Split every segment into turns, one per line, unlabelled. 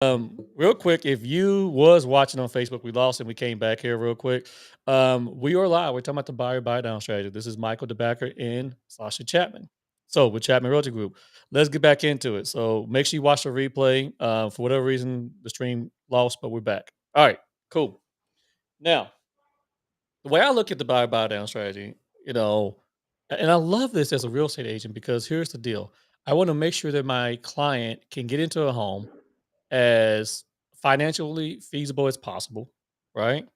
Real quick, if you was watching on Facebook, we lost and we came back here real quick. We are live. We're talking about the buyer buy down strategy. This is Michael Debacker and Sascha Chatman. So with Chapman Realty Group, let's get back into it. So make sure you watch the replay. For whatever reason, the stream lost, but we're back. All right, cool. Now, the way I look at the buy down strategy, you know, and I love this as a real estate agent because here's the deal. I want to make sure that my client can get into a home as financially feasible as possible, right?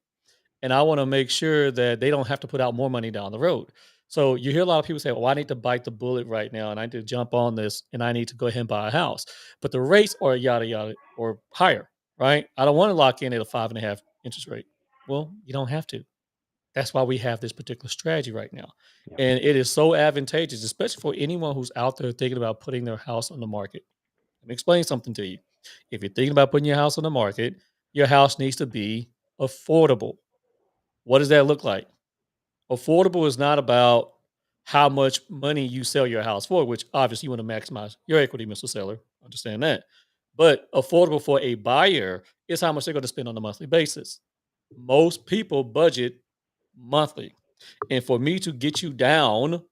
And I want to make sure that they don't have to put out more money down the road. So you hear a lot of people say, "Well, I need to bite the bullet right now, and I need to jump on this, and I need to go ahead and buy a house." But the rates are yada yada or higher, right? I don't want to lock in at a 5.5 interest rate. Well, you don't have to. That's why we have this particular strategy right now.
Yeah.
And it is so advantageous, especially for anyone who's out there thinking about putting their house on the market. Let me explain something to you. If you're thinking about putting your house on the market, your house needs to be affordable. What does that look like? Affordable is not about how much money you sell your house for, which obviously you want to maximize your equity, Mr. Seller. Understand that. But affordable for a buyer is how much they're going to spend on a monthly basis. Most people budget monthly. And for me to get you down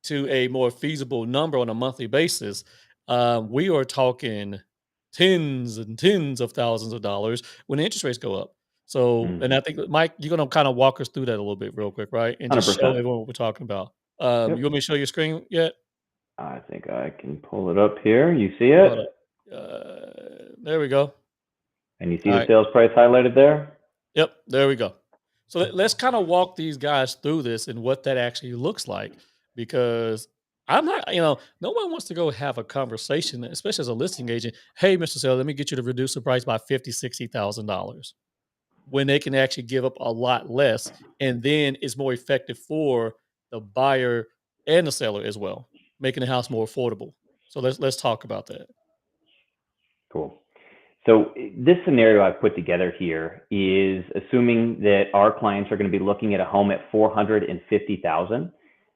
to a more feasible number on a monthly basis, we are talking tens and tens of thousands of dollars when the interest rates go up. So, and
Mhm.
I think that, Mike, you're gonna kind of walk us through that a little bit real quick, right? And just show
100%.
everyone what we're talking about. You
Yep.
want me to show your screen yet?
I think I can pull it up here. You see
Hold
it?
up. There we go.
And you see
All
the
right.
sales price highlighted there?
Yep. There we go. So let's kind of walk these guys through this and what that actually looks like, because I'm not, no one wants to go have a conversation, especially as a listing agent. Hey, Mr. Seller, let me get you to reduce the price by $50,000, $60,000 when they can actually give up a lot less, and then it's more effective for the buyer and the seller as well, making the house more affordable. So let's talk about that.
Cool. So this scenario I've put together here is assuming that our clients are going to be looking at a home at 450,000.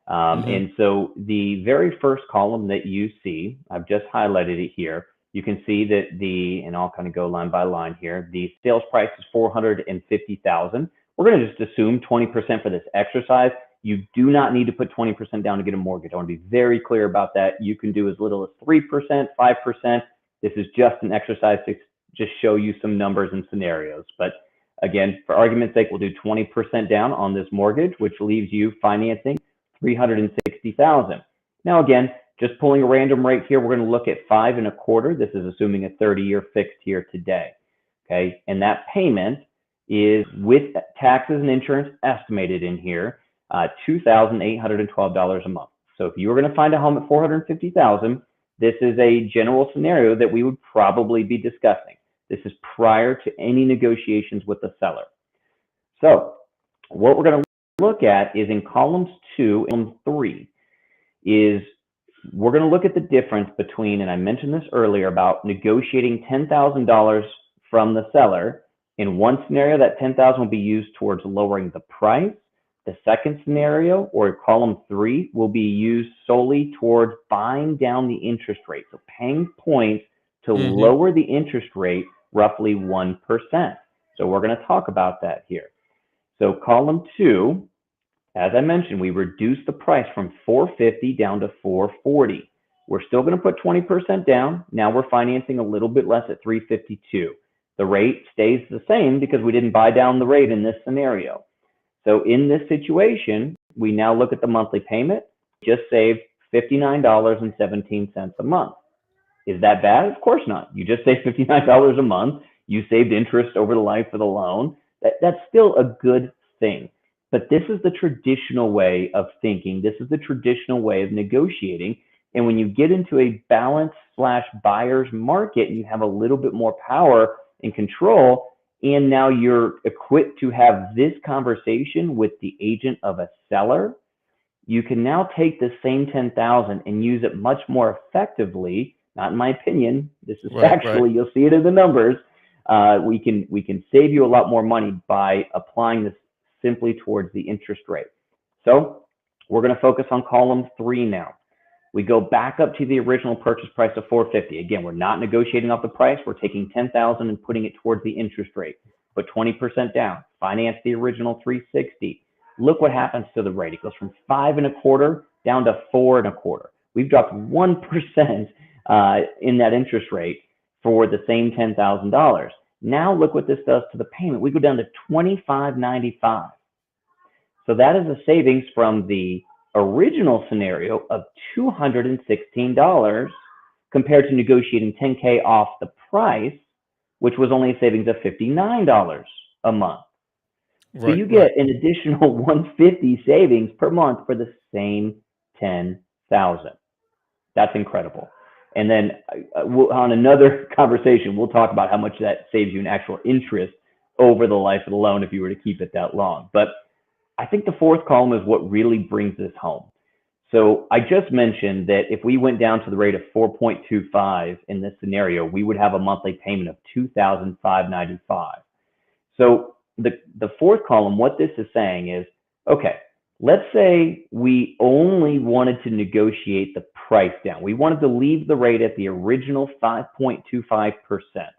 Hmm.
And so the very first column that you see, I've just highlighted it here. You can see that and I'll kind of go line by line here. The sales price is 450,000. We're going to just assume 20% for this exercise. You do not need to put 20% down to get a mortgage. I want to be very clear about that. You can do as little as 3%, 5%. This is just an exercise to just show you some numbers and scenarios. But again, for argument's sake, we'll do 20% down on this mortgage, which leaves you financing 360,000. Now, again, just pulling a random rate here, we're going to look at 5.25. This is assuming a 30-year fixed here today. Okay, and that payment is with taxes and insurance estimated in here, $2,812 a month. So if you were going to find a home at 450,000, this is a general scenario that we would probably be discussing. This is prior to any negotiations with the seller. So what we're going to look at is in columns 2 and 3 is we're going to look at the difference between, and I mentioned this earlier about negotiating $10,000 from the seller. In one scenario, that $10,000 will be used towards lowering the price. The second scenario, or column 3, will be used solely towards buying down the interest rate. So paying points to
Hmm.
lower the interest rate roughly 1%. So we're going to talk about that here. So column 2, as I mentioned, we reduced the price from 450 down to 440. We're still going to put 20% down. Now we're financing a little bit less at 352. The rate stays the same because we didn't buy down the rate in this scenario. So in this situation, we now look at the monthly payment. Just saved $59.17 a month. Is that bad? Of course not. You just saved $59 a month. You saved interest over the life of the loan. That's still a good thing. But this is the traditional way of thinking. This is the traditional way of negotiating. And when you get into a balance slash buyer's market, you have a little bit more power and control. And now you're equipped to have this conversation with the agent of a seller. You can now take the same 10,000 and use it much more effectively. Not in my opinion. This is
Right, right.
factually. You'll see it in the numbers. We can save you a lot more money by applying this simply towards the interest rate. So we're going to focus on column 3 now. We go back up to the original purchase price of 450. Again, we're not negotiating off the price. We're taking 10,000 and putting it towards the interest rate. Put 20% down. Finance the original 360. Look what happens to the rate. It goes from 5.25 down to 4.25. We've dropped 1% in that interest rate for the same $10,000. Now look what this does to the payment. We go down to $25.95. So that is a savings from the original scenario of $216 compared to negotiating 10K off the price, which was only a savings of $59 a month. So
Right,
you
right.
get an additional 150 savings per month for the same 10,000. That's incredible. And then on another conversation, we'll talk about how much that saves you in actual interest over the life of the loan if you were to keep it that long. But I think the fourth column is what really brings this home. So I just mentioned that if we went down to the rate of 4.25 in this scenario, we would have a monthly payment of $2,595. So the fourth column, what this is saying is, okay, let's say we only wanted to negotiate the price down. We wanted to leave the rate at the original 5.25%.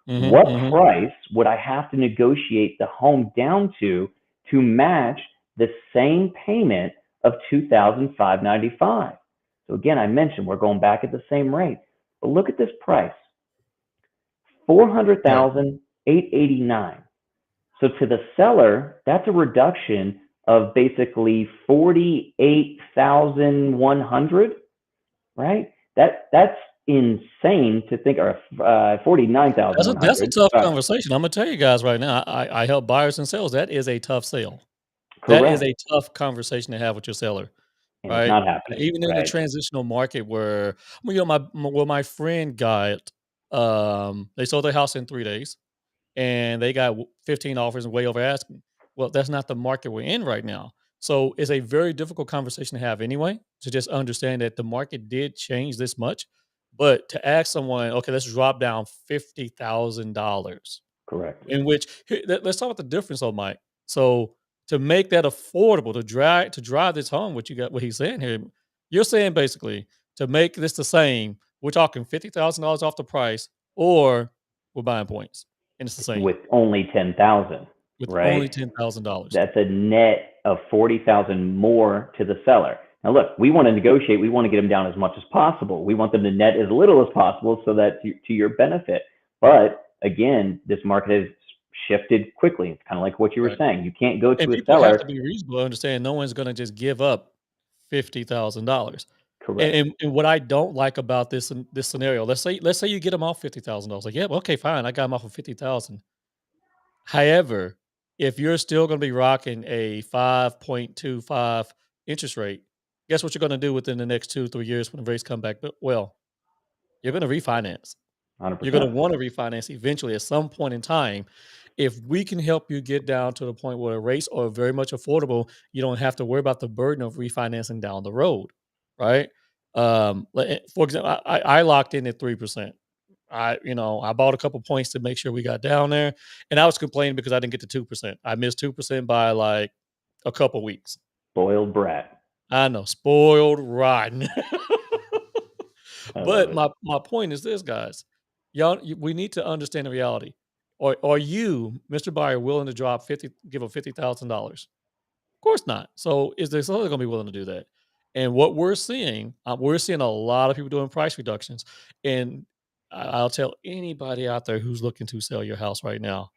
Mhm,
What
mhm.
price would I have to negotiate the home down to match the same payment of $2,595? So again, I mentioned we're going back at the same rate. But look at this price,
Right.
400,889. So to the seller, that's a reduction of basically 48,100, right? That's insane to think, or
That's a
49,100.
tough conversation. Imma tell you guys right now, I help buyers and sellers. That is a tough sale. That is
Correct.
a tough conversation to have with your seller,
And it's
right?
not happening,
Even in the
right?
transitional market where well, my friend got, they sold their house in 3 days, and they got 15 offers and way over asking. Well, that's not the market we're in right now. So it's a very difficult conversation to have anyway, to just understand that the market did change this much. But to ask someone, okay, let's drop down $50,000,
Correct.
in which let's talk about the difference though, Mike. So to make that affordable, to drive this home, what he's saying here, you're saying basically to make this the same, we're talking $50,000 off the price, or we're buying points, and it's the same
With only 10,000,
with
right?
only $10,000.
That's a net of 40,000 more to the seller. Now look, we want to negotiate, we want to get them down as much as possible. We want them to net as little as possible so that to your benefit. But again, this market has shifted quickly. It's kind of like what you were
Right.
saying. You can't go
And
to a
people have to
seller.
be reasonable to understand no one's gonna just give up $50,000. And,
Correct.
and what I don't like about this scenario, let's say you get them off $50,000. Like, yeah, okay, fine, I got them off of 50,000. However, if you're still gonna be rocking a 5.25 interest rate, guess what you're gonna do within the next 2, 3 years when the rates come back? But well, you're gonna refinance. You're gonna
100%.
wanna refinance eventually at some point in time. If we can help you get down to the point where the rates are very much affordable, you don't have to worry about the burden of refinancing down the road, right? For example, I locked in at 3%. I bought a couple points to make sure we got down there, and I was complaining because I didn't get to 2%. I missed 2% by like a couple weeks.
Spoiled brat.
I know, spoiled rotten.
I love
But
it.
my point is this, guys. We need to understand the reality. Are you, Mr. Buyer, willing to give up $50,000? Of course not. So is the seller going to be willing to do that? And what we're seeing a lot of people doing price reductions. And I'll tell anybody out there who's looking to sell your house right now,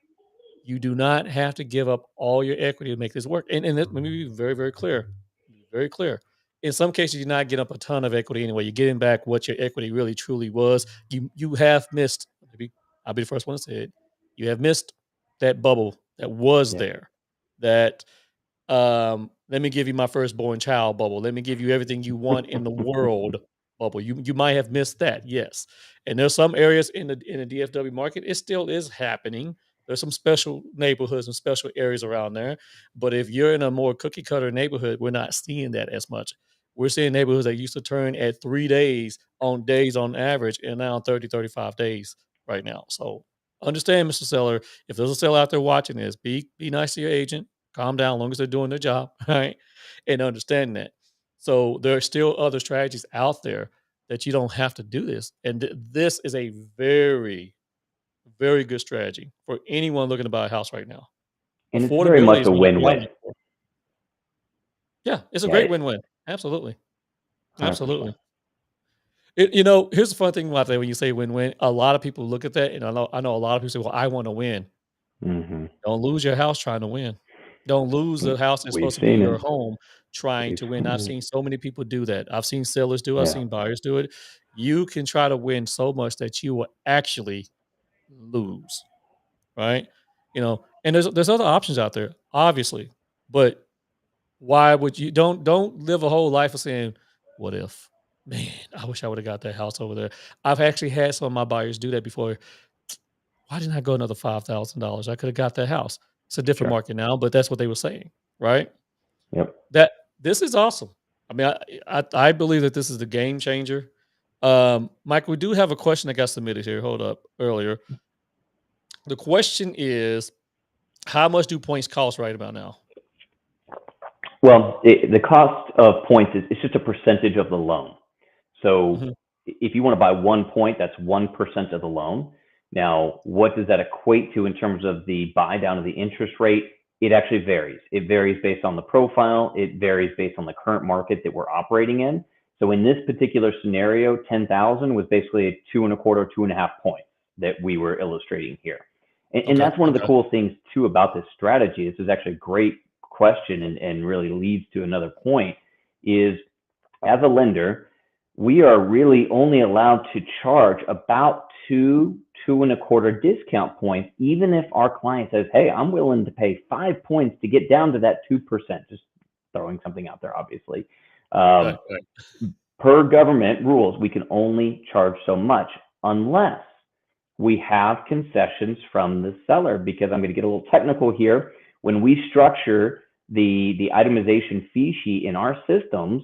you do not have to give up all your equity to make this work. Let me be very, very clear. Be very clear. In some cases, you're not getting up a ton of equity anyway. You're getting back what your equity really truly was. You have missed. Maybe I'll be the first one to say it. You have missed that bubble that was
Yep.
there. That let me give you my firstborn child bubble. Let me give you everything you want in the world bubble. You might have missed that, yes. And there's some areas in the DFW market, it still is happening. There's some special neighborhoods and special areas around there. But if you're in a more cookie cutter neighborhood, we're not seeing that as much. We're seeing neighborhoods that used to turn at 3 days on average, and now 30, 35 days right now. So understand, Mr. Seller, if there's a seller out there watching this, be nice to your agent. Calm down, long as they're doing their job, right? And understand that. So there are still other strategies out there that you don't have to do this. And this is a very, very good strategy for anyone looking to buy a house right now.
And it's very
Affordability
much
is
a
what y'all
win-win.
look for. Yeah, it's a
Yeah,
great win-win. Absolutely.
100%.
Absolutely. Here's the fun thing about that when you say win-win, a lot of people look at that, and I know a lot of people say, "Well, I want to win."
Hmm.
Don't lose your house trying to win. Don't lose the house that's
We've
supposed to be
seen
your
it.
home trying
We've
to win. I've
seen it.
seen so many people do that. I've seen sellers do it, I've
Yeah.
seen buyers do it. You can try to win so much that you will actually lose, right? And there's other options out there, obviously, but why would you don't live a whole life of saying, "What if? Man, I wish I would have got that house over there." I've actually had some of my buyers do that before. Why didn't I go another $5,000? I could have got that house. It's a different
Sure.
market now, but that's what they were saying, right?
Yep.
That this is awesome. I mean, I believe that this is the game changer. Mike, we do have a question that got submitted here. Hold up, earlier. The question is, how much do points cost right about now?
Well, the cost of points is it's just a percentage of the loan. So
Mhm.
if you want to buy 1 point, that's 1% of the loan. Now, what does that equate to in terms of the buy down of the interest rate? It actually varies. It varies based on the profile. It varies based on the current market that we're operating in. So in this particular scenario, 10,000 was basically a 2.25, 2.5 points that we were illustrating here. And
Okay.
that's one of the
Okay.
cool things too about this strategy. This is actually a great question and really leads to another point is as a lender, we are really only allowed to charge about 2.25 discount points, even if our client says, hey, I'm willing to pay 5 points to get down to that 2%, just throwing something out there, obviously.
Right.
Um,
Right.
Per government rules, we can only charge so much unless we have concessions from the seller, because I'm going to get a little technical here. When we structure the itemization fee sheet in our systems,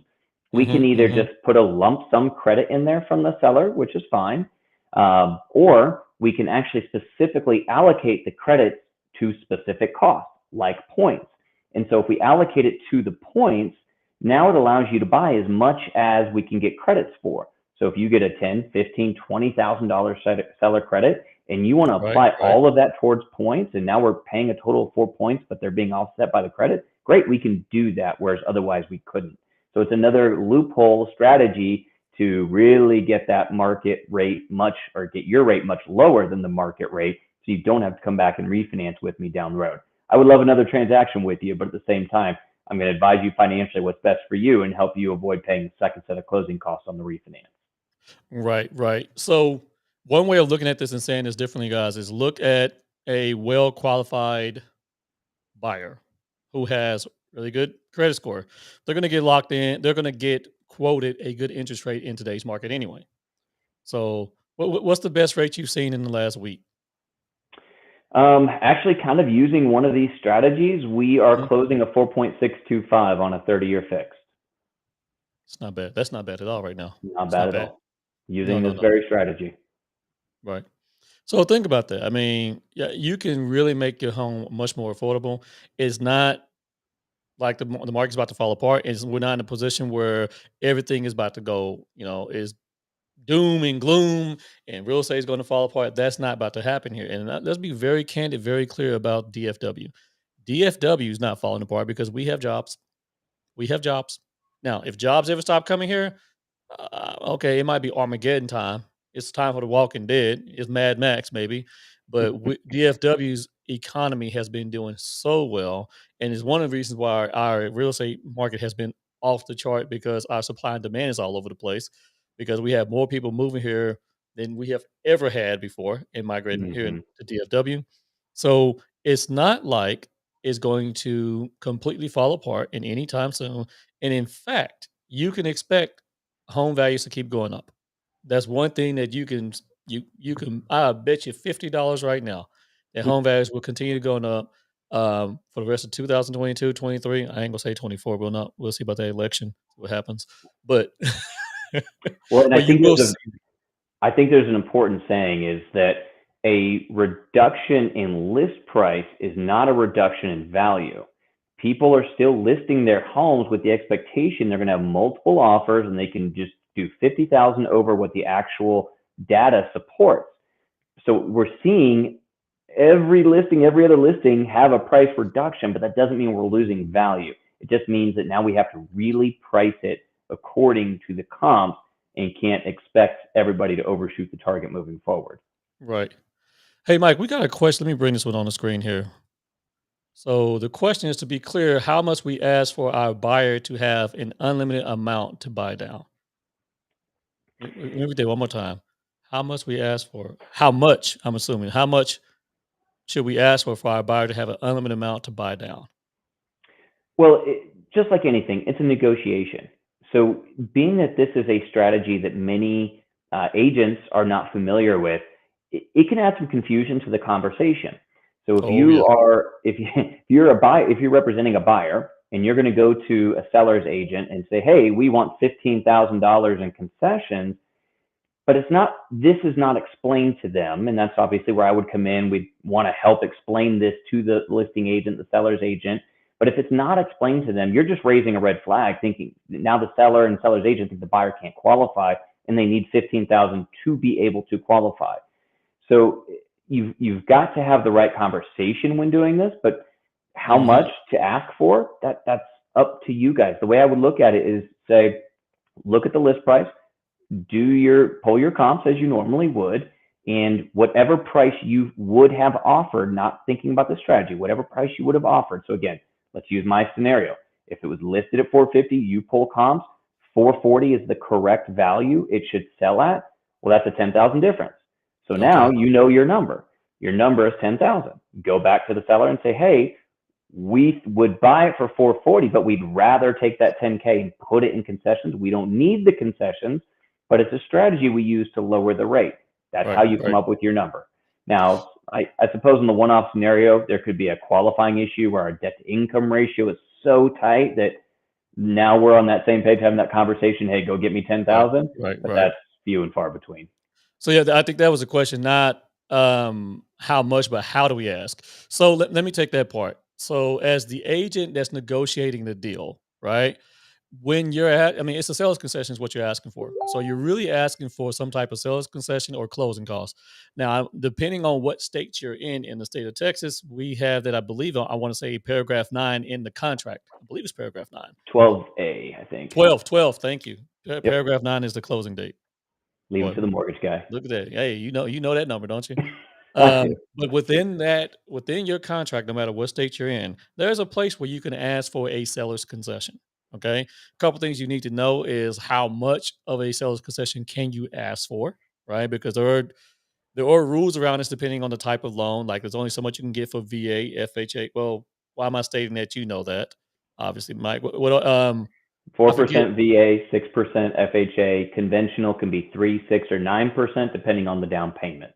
we can
Mhm.
either
Mhm.
just put a lump sum credit in there from the seller, which is fine, or we can actually specifically allocate the credit to specific costs, like points. And so if we allocate it to the points, now it allows you to buy as much as we can get credits for. So if you get a 10, 15, $20,000 seller credit and you want to
Right.
apply
Right.
all of that towards points, and now we're paying a total of 4 points, but they're being offset by the credit, great, we can do that, whereas otherwise we couldn't. So it's another loophole strategy to really get that market rate much, or get your rate much lower than the market rate, so you don't have to come back and refinance with me down the road. I would love another transaction with you, but at the same time, I'm going to advise you financially what's best for you and help you avoid paying the second set of closing costs on the refinance.
Right. Right. So one way of looking at this and saying this differently, guys, is look at a well qualified buyer who has really good credit score. They're going to get locked in. They're going to get quoted a good interest rate in today's market anyway. So, what's the best rate you've seen in the last week?
Actually, kind of using one of these strategies, we are
Mhm.
closing a 4.625 on a 30-year fixed.
It's not bad. That's not bad at all right now.
Not
It's
bad
not
at
bad.
all.
No,
Using
no,
this
no.
very strategy.
Right. So think about that. I mean, yeah, you can really make your home much more affordable. It's not like the market's about to fall apart. We're not in a position where everything is about to go. Is doom and gloom and real estate is going to fall apart. That's not about to happen here. And let's be very candid, very clear about DFW. DFW is not falling apart because we have jobs. We have jobs. Now, if jobs ever stop coming here, okay, it might be Armageddon time. It's time for the Walking Dead. It's Mad Max, maybe. But DFW's economy has been doing so well, and is one of the reasons why our real estate market has been off the chart because our supply and demand is all over the place. Because we have more people moving here than we have ever had before and migrating here
Hmm.
to DFW. So it's not like it's going to completely fall apart in any time soon. And in fact, you can expect home values to keep going up. That's one thing that you can I bet you $50 right now that home values will continue to going up for the rest of 2022, 23. I ain't gonna say 24. We'll see about that election, see what happens. But
Well, and
but you will see.
I think there's an important saying is that a reduction in list price is not a reduction in value. people are still listing their homes with the expectation they're going to have multiple offers and they can just do 50,000 over what the actual data supports. So we're seeing every listing, every other listing have a price reduction, but that doesn't mean we're losing value. It just means that now we have to really price it according to the comps and can't expect everybody to overshoot the target moving forward.
Right. Hey, Mike, we got a question. Let me bring this one on the screen here. So the question is, to be clear, how much we ask for our buyer to have an unlimited amount to buy down. Let me do it one more time. How much we ask for? How much? I'm assuming. How much should we ask for our buyer to have an unlimited amount to buy down?
Well, just like anything, it's a negotiation. So, being that this is a strategy that many agents are not familiar with, it can add some confusion to the conversation. So, if
Oh yeah.
you are, if you, if you're a buyer, if you're representing a buyer, and you're going to go to a seller's agent and say, "Hey, we want $15,000 in concessions," but this is not explained to them, and that's obviously where I would come in. We'd want to help explain this to the listing agent, the seller's agent. But if it's not explained to them, you're just raising a red flag, thinking now the seller and seller's agent think the buyer can't qualify and they need 15,000 to be able to qualify. So you've got to have the right conversation when doing this, but how
Hmm.
much to ask for, that's up to you guys. The way I would look at it is say, look at the list price, pull your comps as you normally would, and whatever price you would have offered, not thinking about the strategy, whatever price you would have offered. So again, let's use my scenario. If it was listed at 450, you pull comps, 440 is the correct value it should sell at. Well, that's a 10,000 difference. So now
Okay.
you know your number. Your number is 10,000. Go back to the seller and say, "Hey, we would buy it for 440, but we'd rather take that 10K and put it in concessions. We don't need the concessions, but it's a strategy we use to lower the rate." That's how
Right.
you come
Right.
up with your number. Now, I suppose in the one-off scenario, there could be a qualifying issue where our debt to income ratio is so tight that now we're on that same page having that conversation. Hey, go get me
Right.
10,000,
Right.
but
Right.
that's few and far between.
So yeah, I think that was a question, not how much, but how do we ask? So let me take that part. So as the agent that's negotiating the deal, right? When you're at, I mean, it's a sales concession is what you're asking for. So you're really asking for some type of sales concession or closing costs. Now, depending on what state you're in the state of Texas, we have that, I believe, I want to say paragraph 9 in the contract. I believe it's paragraph 9.
12A, I think.
12. Thank you.
Yep.
Paragraph 9 is the closing date.
Leave it
Boy,
to the mortgage guy.
look at that. Hey, you know that number, don't you?
I do.
But within that, within your contract, no matter what state you're in, there's a place where you can ask for a seller's concession. Okay. A couple things you need to know is how much of a seller's concession can you ask for, right? Because there are rules around this depending on the type of loan. Like there's only so much you can get for VA, FHA. Well, why am I stating that? You know that, obviously, Mike. I forget
4% VA, 6% FHA. Conventional can be 3, 6, or 9% depending on the down payment.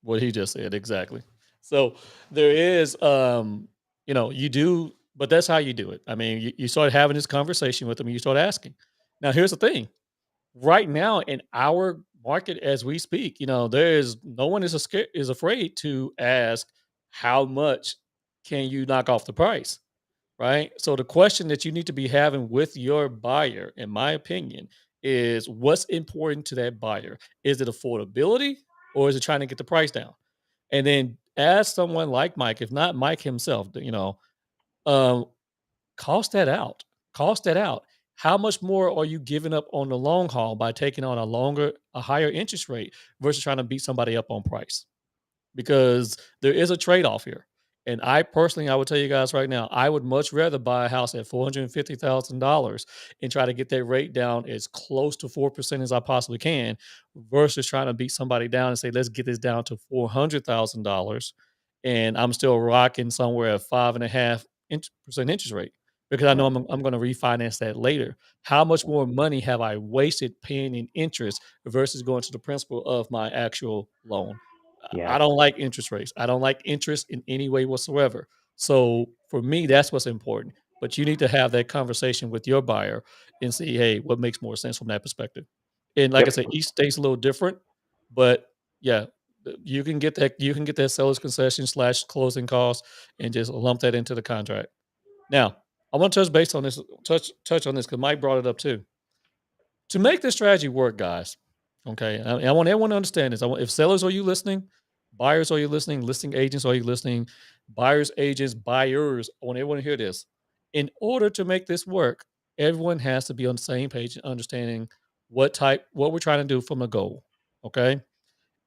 what he just said, exactly. So there is, you do, but that's how you do it. I mean, you start having this conversation with them, and you start asking. Now, here's the thing: right now in our market, as we speak, there is no one is afraid to ask how much can you knock off the price, right? So the question that you need to be having with your buyer, in my opinion, is what's important to that buyer? Is it affordability or is it trying to get the price down? And then as someone like Mike, if not Mike himself, um, cost that out. Cost that out. How much more are you giving up on the long haul by taking on a higher interest rate versus trying to beat somebody up on price? Because there is a trade-off here. And I personally, I would tell you guys right now, I would much rather buy a house at $450,000 and try to get that rate down as close to 4% as I possibly can versus trying to beat somebody down and say, let's get this down to $400,000. And I'm still rocking somewhere at 5.5% interest rate because I know
Right.
I'm going to refinance that later. How much more money have I wasted paying in interest versus going to the principal of my actual loan? I
Yeah.
don't like interest rates. I don't like interest in any way whatsoever. So for me, that's what's important. But you need to have that conversation with your buyer and see, hey, what makes more sense from that perspective. And like I
Yep.
said, each state's a little different, but yeah. You can get that seller's concession slash closing cost and just lump that into the contract. Now, I want to touch base on this, touch on this because Mike brought it up too. To make this strategy work, guys, okay, I want everyone to understand this. If sellers are you listening, buyers are you listening, listing agents are you listening, buyers, agents, buyers, I want everyone to hear this. In order to make this work, everyone has to be on the same page and understanding what we're trying to do from a goal. Okay.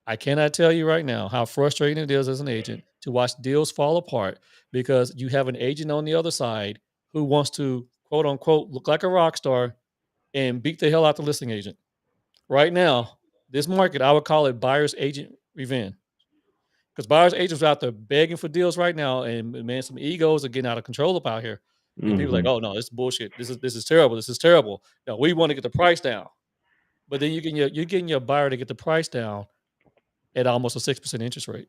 I cannot tell you right now how frustrating it is as an agent to watch deals fall apart because you have an agent on the other side who wants to quote unquote look like a rock star and beat the hell out the listing agent. Right now, this market, I would call it buyer's agent revenge because buyer's agents are out there begging for deals right now, and man, some egos are getting out of control up out here. And people are like,
Hmm.
oh no, this is bullshit. This is terrible. This is terrible. No, we want to get the price down, but then you're getting your buyer to get the price down at almost a 6% interest rate.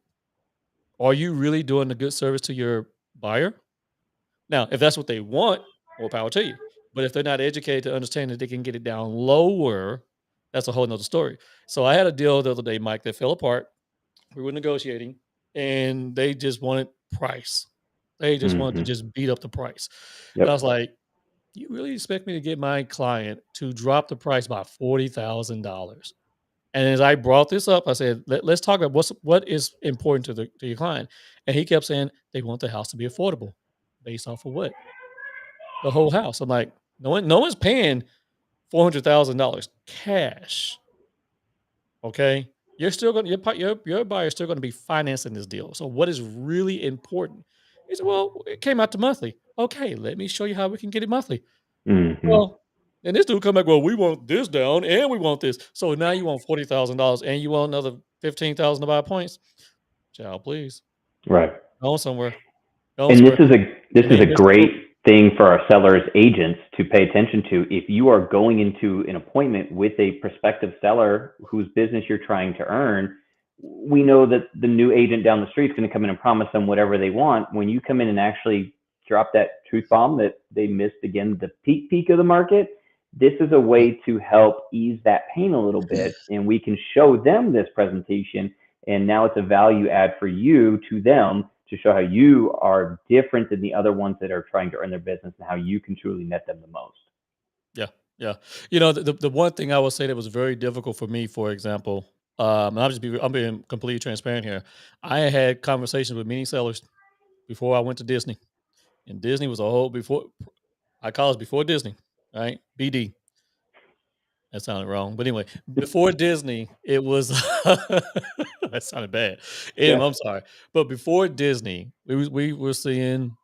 Are you really doing a good service to your buyer? Now, if that's what they want, more power to you. But if they're not educated to understand that they can get it down lower, that's a whole nother story. So I had a deal the other day, Mike, that fell apart. We were negotiating and they just wanted price. They just wanted to
Hmm.
just beat up the price. And I was
Yep.
like, you really expect me to get my client to drop the price by $40,000? And as I brought this up, I said, let's talk about what is important to your client. And he kept saying they want the house to be affordable. Based off of what? The whole house. I'm like, no one's paying $400,000 cash. Okay. You're still gonna your buyer's still gonna be financing this deal. So what is really important? He said, well, it came out to monthly. Okay, let me show you how we can get it monthly.
Hmm.
Well, and this dude come back, well, we want this down and we want this. So now you want $40,000 and you want another 15,000 to buy points. Child, please.
Right.
Go somewhere. Go
And this
somewhere.
is a this
And
is
then
a
you're still
great thing for our sellers agents to pay attention to. If you are going into an appointment with a prospective seller whose business you're trying to earn, we know that the new agent down the street is going to come in and promise them whatever they want. When you come in and actually drop that truth bomb that they missed again the peak of the market, this is a
yeah,
way to help ease that pain a little bit, and we can show them this presentation, and now it's a value add for you to them to show how you are different than the other ones that are trying to earn their business and how you can truly net them the most.
yeah, yeah. You know, the one thing I will say that was very difficult for me, for example, and I'm being completely transparent here. I had conversations with many sellers before I went to Disney. And Disney was a whole before I call it before Disney, right? BD. That sounded wrong. But anyway, before Disney, it was that sounded bad.
Yeah.
Anyway, I'm sorry. But before Disney, we were seeing,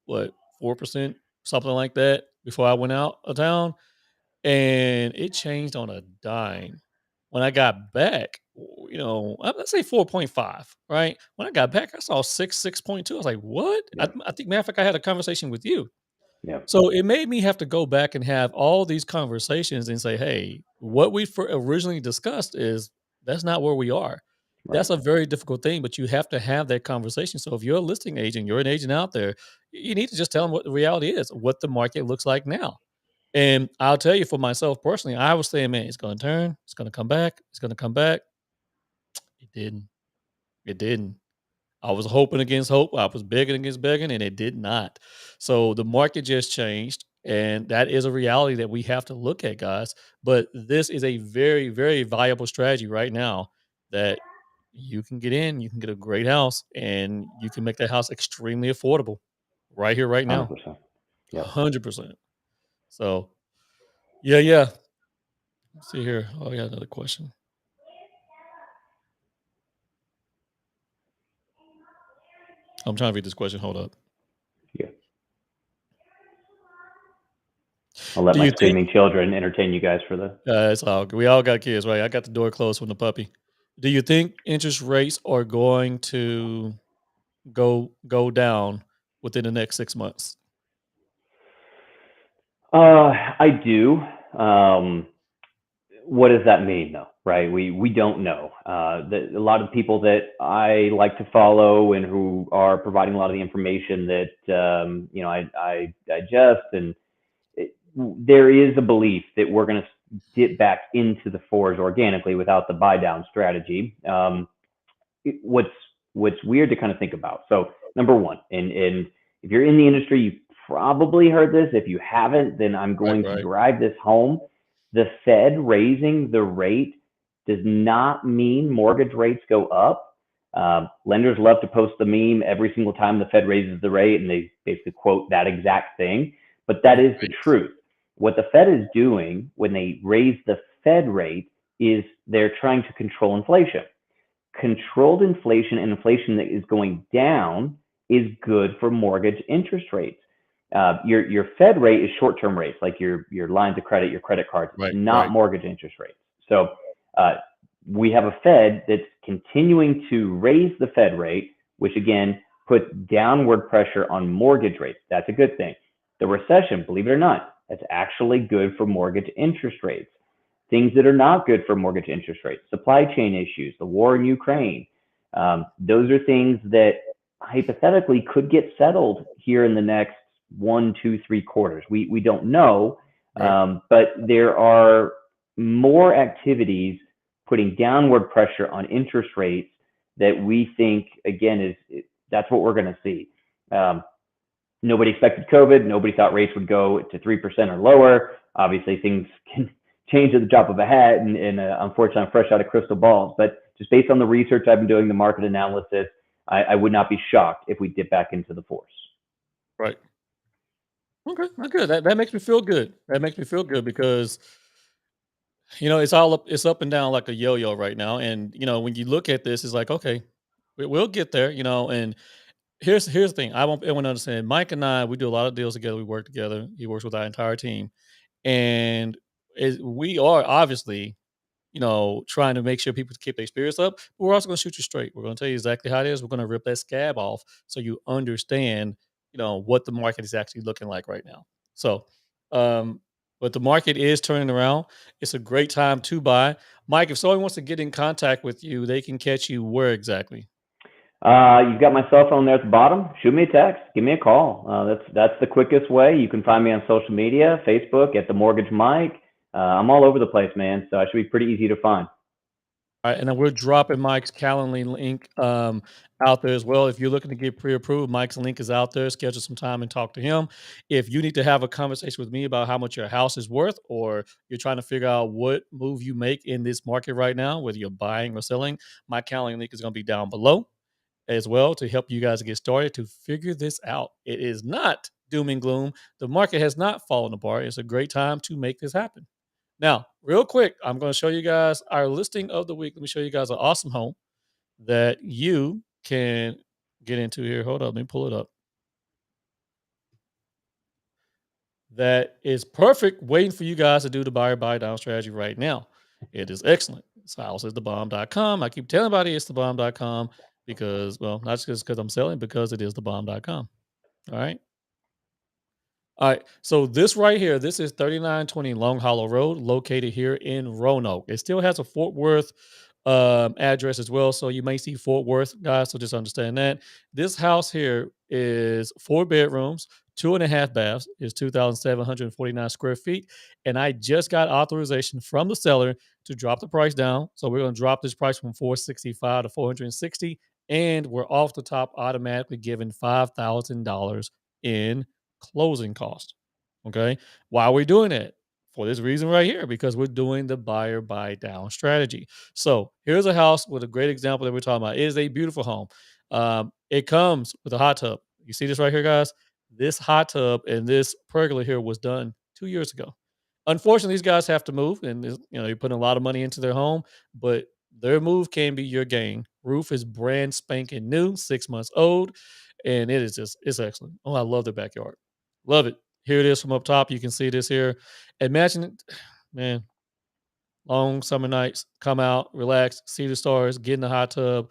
what, 4%, something like that before I went out of town. And it changed on a dime. When I got back, let's say 4.5, right? When I got back, I saw 6.2. I was like, what?
Yeah.
I think, matter of fact, I had a conversation with you.
Yeah.
So it made me have to go back and have all these conversations and say, hey, what we originally discussed is that's not where we are.
Right.
That's a very difficult thing, but you have to have that conversation. So if you're a listing agent, you're an agent out there, you need to just tell them what the reality is, what the market looks like now. And I'll tell you for myself personally, I was saying, man, it's going to turn, it's going to come back, it's going to come back. It didn't. It didn't. I was hoping against hope. I was begging against begging, and it did not. So the market just changed, and that is a reality that we have to look at, guys. But this is a very, very viable strategy right now that you can get in, you can get a great house, and you can make that house extremely affordable right here, right now.
100%. Yep.
100%. So, yeah, yeah. Let's see here. Oh, I got another question. I'm trying to read this question. Hold up.
Yeah. I'll let
Do
my
you think
screaming children entertain you guys for the.
It's all good. We all got kids, right? I got the door closed from the puppy. Do you think interest rates are going to go down within the next 6 months?
I do. Um, what does that mean, though? Right? We don't know. A lot of people that I like to follow and who are providing a lot of the information that I digest, and there is a belief that we're going to dip back into the fours organically without the buy down strategy. what's weird to kind of think about. So number one, and if you're in the industry, you probably heard this. If you haven't, then I'm
Right,
going to
right,
drive this home. The Fed raising the rate does not mean mortgage rates go up. Lenders love to post the meme every single time the Fed raises the rate, and they basically quote that exact thing. But that is the
right.
truth. What the Fed is doing when they raise the Fed rate is they're trying to control inflation. Controlled inflation and inflation that is going down is good for mortgage interest rates. Your Fed rate is short term rates, like your lines of credit, your credit cards. It's
Right,
not
right.
mortgage interest rates. So uh, we have a Fed that's continuing to raise the Fed rate, which again puts downward pressure on mortgage rates. That's a good thing. The recession, believe it or not, that's actually good for mortgage interest rates. Things that are not good for mortgage interest rates, supply chain issues, the war in Ukraine. Those are things that hypothetically could get settled here in the next 1, 2, 3 quarters. We don't know,
Right.
but there are more activities putting downward pressure on interest rates that we think again that's what we're going to see. Um, Nobody expected COVID. Nobody thought rates would go to 3% or lower. Obviously, things can change at the drop of a hat, and unfortunately, I'm fresh out of crystal balls. But just based on the research I've been doing, the market analysis, I would not be shocked if we dip back into the force.
Right. Okay, well, good. That makes me feel good. That makes me feel good because it's up and down like a yo-yo right now. And when you look at this, it's like, okay, we'll get there. And here's the thing. I want everyone to understand. Mike and I, we do a lot of deals together. We work together. He works with our entire team, and we are obviously trying to make sure people keep their spirits up. But we're also going to shoot you straight. We're going to tell you exactly how it is. We're going to rip that scab off so you understand, what the market is actually looking like right now. So, um, but the market is turning around. It's a great time to buy. Mike, if someone wants to get in contact with you, they can catch you where exactly?
You've got my cell phone there at the bottom. Shoot me a text. Give me a call. That's the quickest way. You can find me on social media, Facebook at the Mortgage Mike. I'm all over the place, man. So I should be pretty easy to find.
All right, and then we're dropping Mike's Calendly link out there as well. If you're looking to get pre-approved, Mike's link is out there. Schedule some time and talk to him. If you need to have a conversation with me about how much your house is worth, or you're trying to figure out what move you make in this market right now, whether you're buying or selling, my Calendly link is going to be down below as well to help you guys get started to figure this out. It is not doom and gloom. The market has not fallen apart. It's a great time to make this happen. Now, real quick, I'm going to show you guys our listing of the week. Let me show you guys an awesome home that you can get into here. Hold up, let me pull it up. That is perfect, waiting for you guys to do the buyer buy down strategy right now. It is excellent. It's housesthebomb.com. I keep telling everybody it's thebomb.com because, well, not just because I'm selling, because it is thebomb.com. All right. All right. So this right here, this is 3920 Long Hollow Road, located here in Roanoke. It still has a Fort Worth address as well. So you may see Fort Worth, guys. So just understand that. This house here is 4 bedrooms, 2.5 baths, is 2,749 square feet. And I just got authorization from the seller to drop the price down. So we're going to drop this price from 465 to 460. And we're off the top automatically giving $5,000 in closing cost. Okay. Why are we doing that? For this reason right here, because we're doing the buyer buy down strategy. So here's a house with a great example that we're talking about. It is a beautiful home. It comes with a hot tub. You see this right here, guys? This hot tub and this pergola here was done 2 years ago. Unfortunately, these guys have to move, and you're putting a lot of money into their home, but their move can be your gain. Roof is brand spanking new, 6 months old, and it's excellent. Oh, I love the backyard. Love it. Here it is from up top. You can see this here. Imagine it, man, long summer nights, come out, relax, see the stars, get in the hot tub,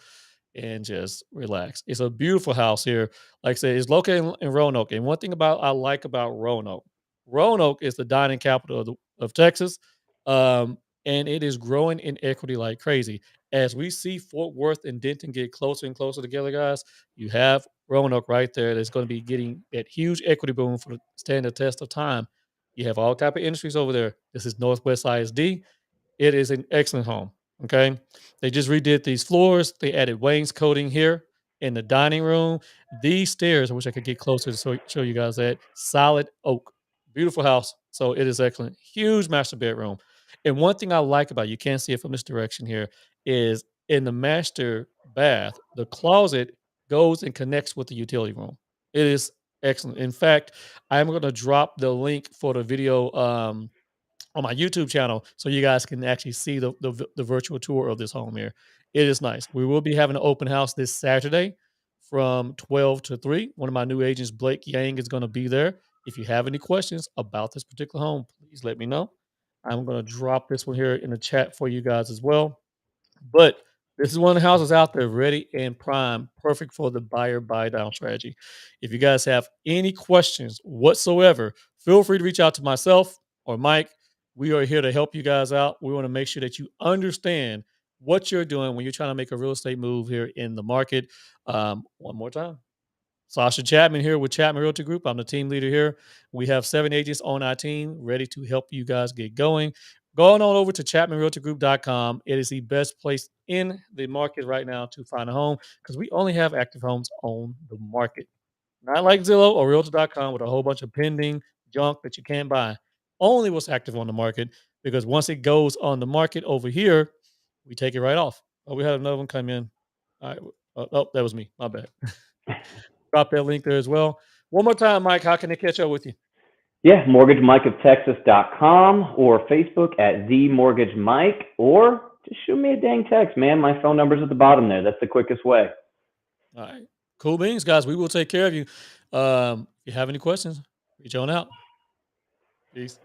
and just relax. It's a beautiful house here. Like I said, it's located in Roanoke. And one thing I like about Roanoke, Roanoke is the dining capital of Texas. Um, and it is growing in equity like crazy. As we see Fort Worth and Denton get closer and closer together, guys, you have Roanoke right there that's going to be getting that huge equity boom for the stand the test of time. You have all type of industries over there. This is Northwest ISD. It is an excellent home. Okay. They just redid these floors. They added wainscoting here in the dining room. These stairs, I wish I could get closer to show you guys that solid oak. Beautiful house. So it is excellent. Huge master bedroom. And one thing I like about it, you can't see it from this direction here, is in the master bath, the closet goes and connects with the utility room. It is excellent. In fact, I'm going to drop the link for the video on my YouTube channel so you guys can actually see the virtual tour of this home here. It is nice. We will be having an open house this Saturday from 12 to 3. One of my new agents, Blake Yang, is going to be there. If you have any questions about this particular home, please let me know. I'm going to drop this one here in the chat for you guys as well. But this is one of the houses out there ready and prime, perfect for the buyer buy down strategy. If you guys have any questions whatsoever, feel free to reach out to myself or Mike. We are here to help you guys out. We want to make sure that you understand what you're doing when you're trying to make a real estate move here in the market. One more time. Sascha Chatman here with Chatman Realty Group. I'm the team leader here. We have 7 agents on our team ready to help you guys get going. Going on over to ChatmanRealtyGroup.com. It is the best place in the market right now to find a home because we only have active homes on the market. Not like Zillow or Realtor.com with a whole bunch of pending junk that you can't buy. Only what's active on the market because once it goes on the market over here, we take it right off. Oh, we had another one come in. All right. Oh, that was me. My bad. Drop that link there as well. One more time, Mike, how can they catch up with you?
Yeah, mortgagemikeoftexas.com or Facebook at the Mortgage Mike, or just shoot me a dang text, man. My phone number's at the bottom there. That's the quickest way.
All right. Cool beans, guys. We will take care of you. If you have any questions, reach on out. Peace.